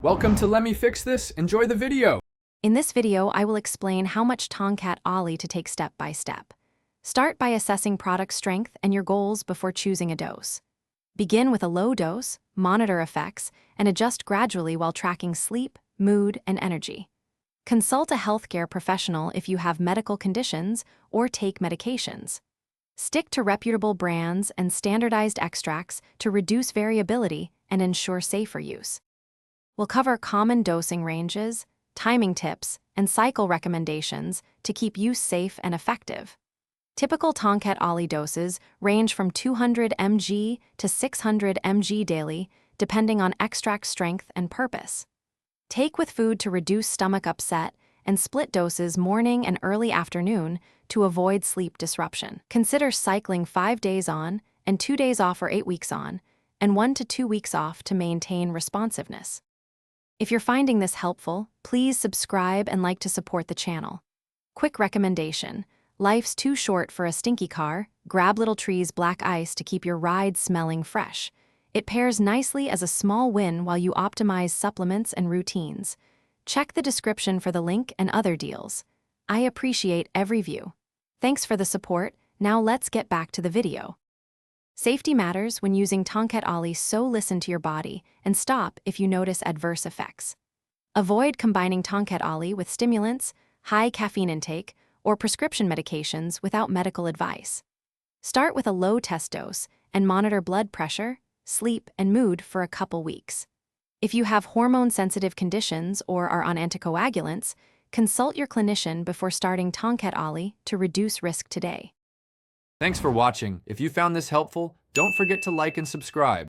Welcome to Let Me Fix This. Enjoy the video. In this video, I will explain how much Tongkat Ali to take step by step. Start by assessing product strength and your goals before choosing a dose. Begin with a low dose, monitor effects, and adjust gradually while tracking sleep, mood, and energy. Consult a healthcare professional if you have medical conditions or take medications. Stick to reputable brands and standardized extracts to reduce variability and ensure safer use. We'll cover common dosing ranges, timing tips, and cycle recommendations to keep use safe and effective. Typical Tongkat Ali doses range from 200 mg to 600 mg daily, depending on extract strength and purpose. Take with food to reduce stomach upset and split doses morning and early afternoon to avoid sleep disruption. Consider cycling 5 days on and 2 days off or 8 weeks on, and 1 to 2 weeks off to maintain responsiveness. If you're finding this helpful, please subscribe and like to support the channel. Quick recommendation: life's too short for a stinky car. Grab Little Tree's Black Ice to keep your ride smelling fresh. It pairs nicely as a small win while you optimize supplements and routines. Check the description for the link and other deals. I appreciate every view. Thanks for the support. Now let's get back to the video. Safety matters when using Tongkat Ali, so listen to your body and stop if you notice adverse effects. Avoid combining Tongkat Ali with stimulants, high caffeine intake, or prescription medications without medical advice. Start with a low test dose and monitor blood pressure, sleep, and mood for a couple weeks. If you have hormone-sensitive conditions or are on anticoagulants, consult your clinician before starting Tongkat Ali to reduce risk today. Thanks for watching. If you found this helpful, don't forget to like and subscribe.